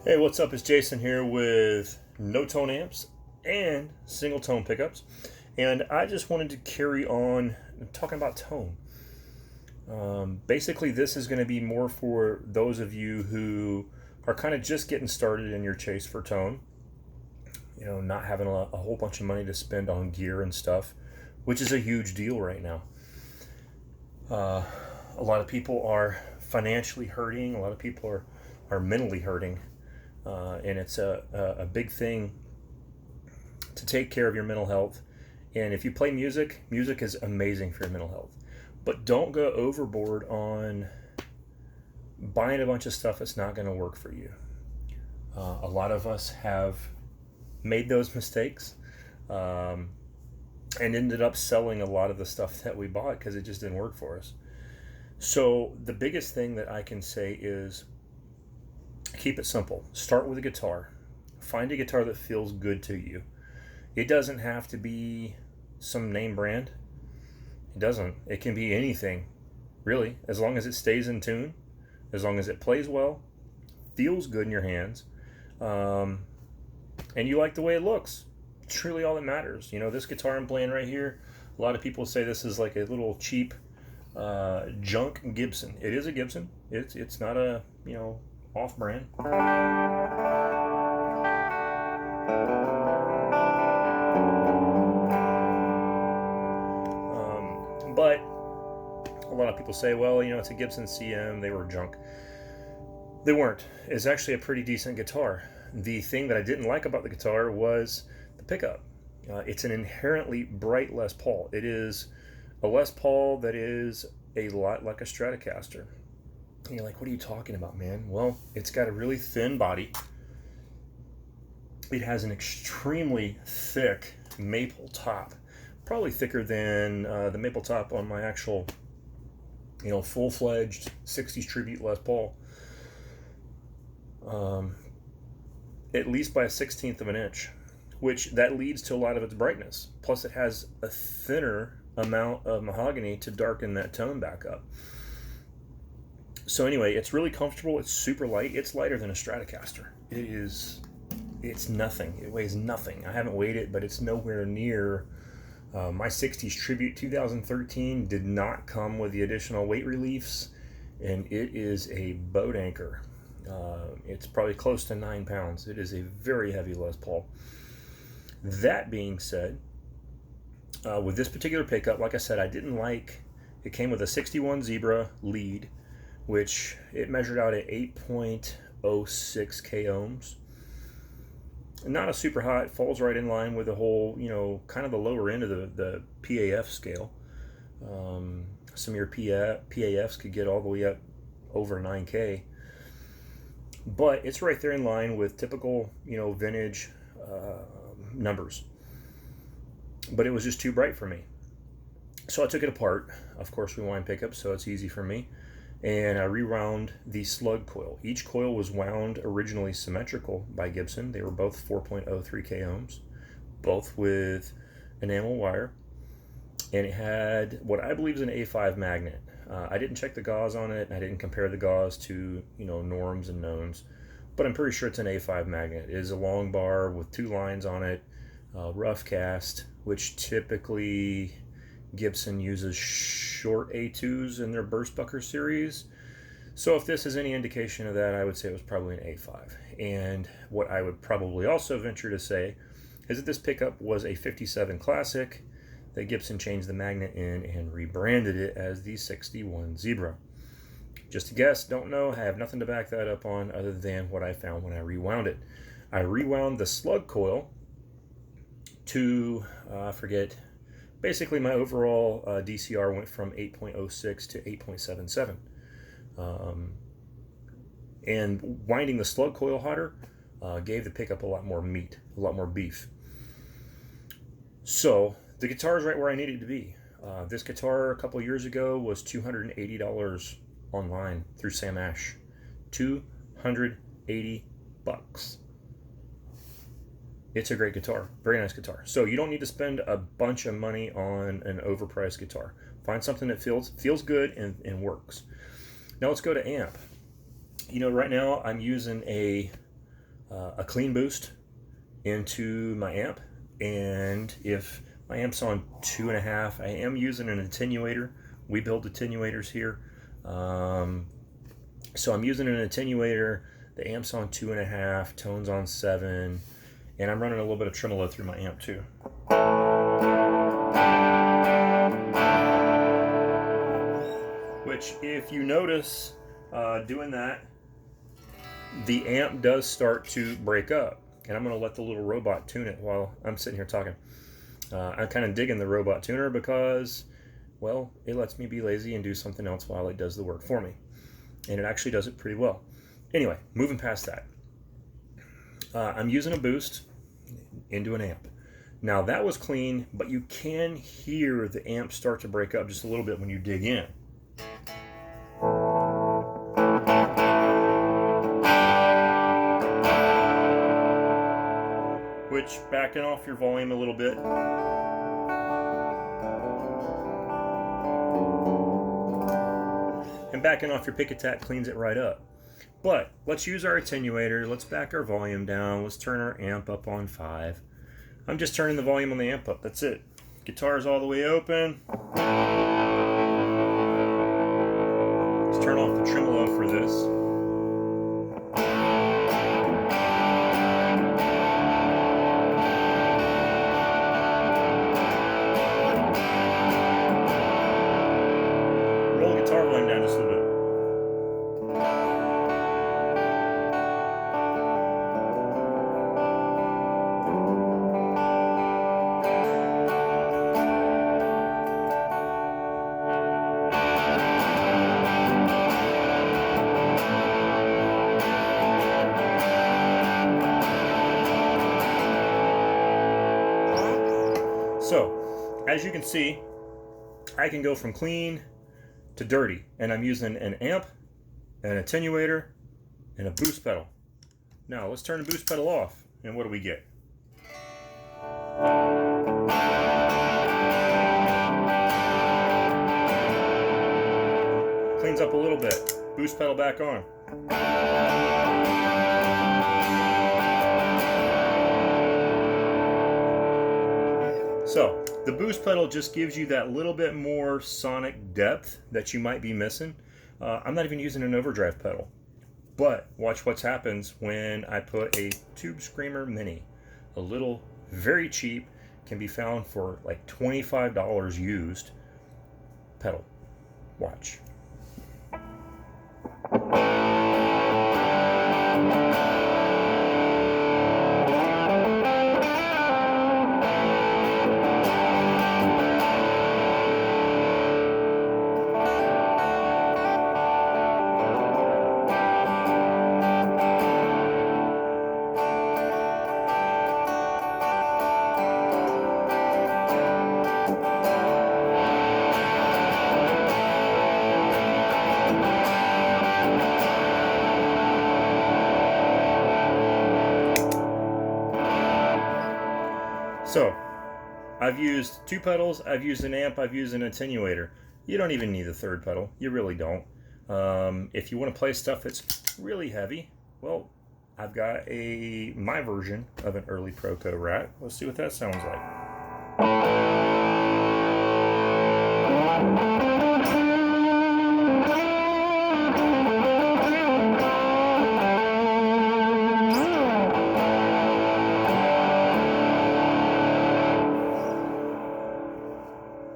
Hey, what's up? It's Jason here with no tone amps and single tone pickups. And I just wanted to carry on talking about tone. Basically, this is going to be more for those of you who are kind of just getting started in your chase for tone. Not having a whole bunch of money to spend on gear and stuff, which is a huge deal right now. A lot of people are financially hurting, a lot of people are mentally hurting. And it's a big thing to take care of your mental health. And if you play music, music is amazing for your mental health. But don't go overboard on buying a bunch of stuff that's not going to work for you. A lot of us have made those mistakes and ended up selling a lot of the stuff that we bought because it just didn't work for us. So the biggest thing that I can say is keep it simple. Start with a guitar. Find a guitar that feels good to you. It doesn't have to be some name brand. It doesn't. It can be anything, really, as long as it stays in tune, as long as it plays well, feels good in your hands, and you like the way it looks. It's really all that matters. This guitar I'm playing right here, a lot of people say this is like a little cheap junk Gibson. It is a Gibson. It's not a, off-brand. But a lot of people say, well, it's a Gibson CM. They were junk. They weren't. It's actually a pretty decent guitar. The thing that I didn't like about the guitar was the pickup. It's an inherently bright Les Paul. It is a Les Paul that is a lot like a Stratocaster. And you're like, what are you talking about, man? Well, it's got a really thin body. It has an extremely thick maple top, probably thicker than the maple top on my actual, full-fledged 60s tribute Les Paul. At least by a 16th of an inch, which that leads to a lot of its brightness. Plus, it has a thinner amount of mahogany to darken that tone back up. So anyway, it's really comfortable. It's super light. It's lighter than a Stratocaster. It's nothing. It weighs nothing. I haven't weighed it, but it's nowhere near. My 60s Tribute 2013 did not come with the additional weight reliefs, and it is a boat anchor. It's probably close to 9 pounds. It is a very heavy Les Paul. That being said, with this particular pickup, like I said, I didn't like. It came with a 61 Zebra lead, which it measured out at 8.06 k ohms. Not a super hot. It falls right in line with the whole, kind of the lower end of the PAF scale. Some of your PAFs could get all the way up over 9K. But it's right there in line with typical, vintage numbers. But it was just too bright for me. So I took it apart. Of course, we wind pickup, so it's easy for me. And I rewound the slug coil. Each coil was wound originally symmetrical by Gibson. They were both 4.03 k ohms, both with enamel wire. And it had what I believe is an A5 magnet. I didn't check the gauze on it. I didn't compare the gauze to, norms and knowns. But I'm pretty sure it's an A5 magnet. It is a long bar with 2 lines on it, rough cast, which typically Gibson uses short A2s in their Burstbucker series. So if this is any indication of that, I would say it was probably an A5. And what I would probably also venture to say is that this pickup was a 57 Classic that Gibson changed the magnet in and rebranded it as the 61 Zebra. Just a guess, don't know, I have nothing to back that up on other than what I found when I rewound it. I rewound the slug coil to, basically my overall DCR went from 8.06 to 8.77. And winding the slug coil hotter gave the pickup a lot more meat, a lot more beef. So the guitar is right where I needed it to be. This guitar a couple years ago was $280 online through Sam Ash. $280. It's a great guitar, very nice guitar. So you don't need to spend a bunch of money on an overpriced guitar. Find something that feels good and works. Now let's go to amp. Right now I'm using a a clean boost into my amp, and if my amp's on 2.5, I am using an attenuator. We build attenuators here, so I'm using an attenuator. The amp's on 2.5, tone's on 7, and I'm running a little bit of tremolo through my amp too. Which, if you notice, doing that, the amp does start to break up. And I'm going to let the little robot tune it while I'm sitting here talking. I'm kind of digging the robot tuner because, well, it lets me be lazy and do something else while it does the work for me. And it actually does it pretty well. Anyway, moving past that. I'm using a boost into an amp. Now that was clean, but you can hear the amp start to break up just a little bit when you dig in. Which, backing off your volume a little bit, and backing off your pick attack cleans it right up. But let's use our attenuator, let's back our volume down, let's turn our amp up on 5. I'm just turning the volume on the amp up, that's it. Guitar's all the way open. Let's turn off the tremolo for this. Roll the guitar volume down just a little bit. So, as you can see, I can go from clean to dirty, and I'm using an amp, an attenuator, and a boost pedal. Now, let's turn the boost pedal off, and what do we get? Cleans up a little bit. Boost pedal back on. So, the boost pedal just gives you that little bit more sonic depth that you might be missing. I'm not even using an overdrive pedal. But watch what happens when I put a Tube Screamer Mini. A little, very cheap, can be found for like $25 used pedal. Watch. So, I've used 2 pedals, I've used an amp, I've used an attenuator. You don't even need a 3rd pedal. You really don't. If you want to play stuff that's really heavy, well, I've got my version of an early Proco Rat. Let's see what that sounds like.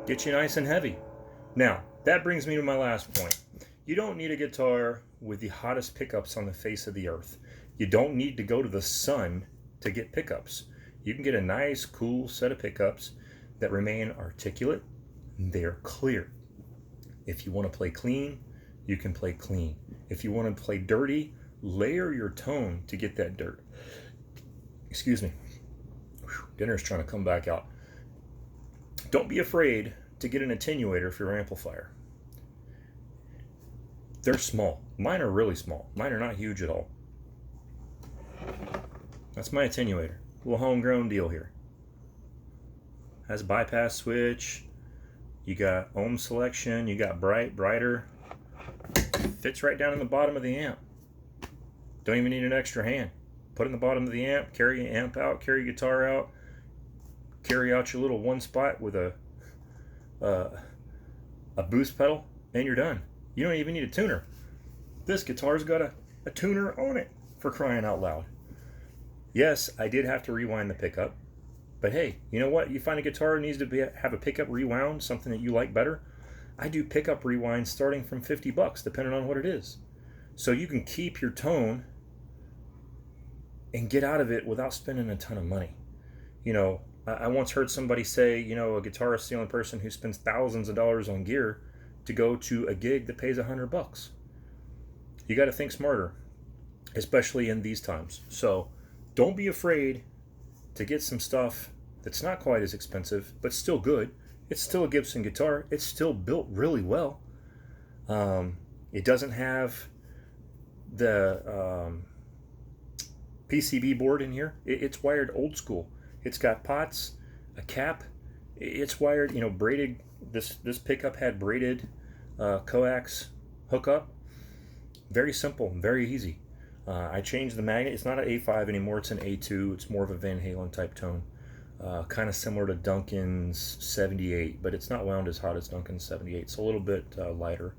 Get you nice and heavy. Now, that brings me to my last point. You don't need a guitar with the hottest pickups on the face of the earth. You don't need to go to the sun to get pickups. You can get a nice, cool set of pickups that remain articulate. They're clear. If you want to play clean, you can play clean. If you want to play dirty, layer your tone to get that dirt. Excuse me. Dinner's trying to come back out. Don't be afraid to get an attenuator for your amplifier. They're small. Mine are really small. Mine are not huge at all. That's my attenuator. A little homegrown deal here. Has a bypass switch. You got ohm selection. You got bright, brighter. Fits right down in the bottom of the amp. Don't even need an extra hand. put it in the bottom of the amp, carry your amp out, carry your guitar out, carry out your little one spot with a boost pedal, and you're done. You don't even need a tuner. This guitar's got a tuner on it, for crying out loud. Yes, I did have to rewind the pickup, but hey, you know what? You find a guitar that needs to have a pickup rewound, something that you like better. I do pickup rewinds starting from $50, depending on what it is. So you can keep your tone and get out of it without spending a ton of money. You know, I once heard somebody say, you know, a guitarist is the only person who spends thousands of dollars on gear to go to a gig that pays $100. You got to think smarter, especially in these times. So don't be afraid to get some stuff that's not quite as expensive, but still good. It's still a Gibson guitar. It's still built really well. It doesn't have the PCB board in here. It's wired old school. It's got pots, a cap. It's wired, you know, braided. This pickup had braided coax hookup. Very simple, very easy. I changed the magnet. It's not an A5 anymore. It's an A2. It's more of a Van Halen type tone. Kind of similar to Duncan's 78, but it's not wound as hot as Duncan's 78. It's a little bit lighter.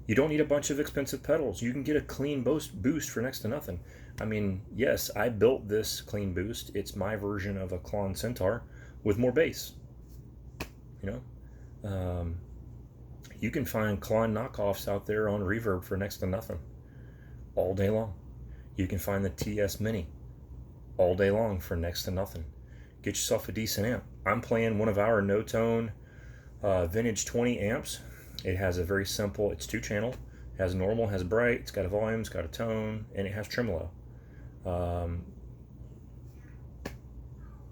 You don't need a bunch of expensive pedals. You can get a clean boost for next to nothing. I mean, yes, I built this clean boost. It's my version of a Klon Centaur with more bass. You know, you can find Klon knockoffs out there on Reverb for next to nothing all day long. You can find the TS Mini all day long for next to nothing. Get yourself a decent amp. I'm playing one of our no-tone vintage 20 amps. It has a very simple, it's 2-channel, has normal, has bright, it's got a volume, it's got a tone, and it has tremolo.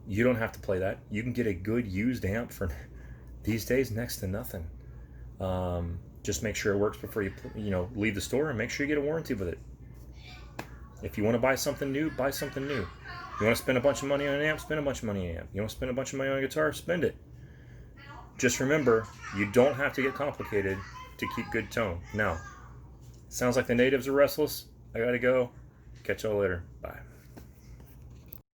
You don't have to play that. You can get a good used amp for these days next to nothing. Just make sure it works before you leave the store, and make sure you get a warranty with it. If you want to buy something new, buy something new. You want to spend a bunch of money on an amp, spend a bunch of money on an amp. You want to spend a bunch of money on a guitar, spend it. Just remember, you don't have to get complicated to keep good tone. Now, sounds like the natives are restless. I gotta go. Catch y'all later. Bye.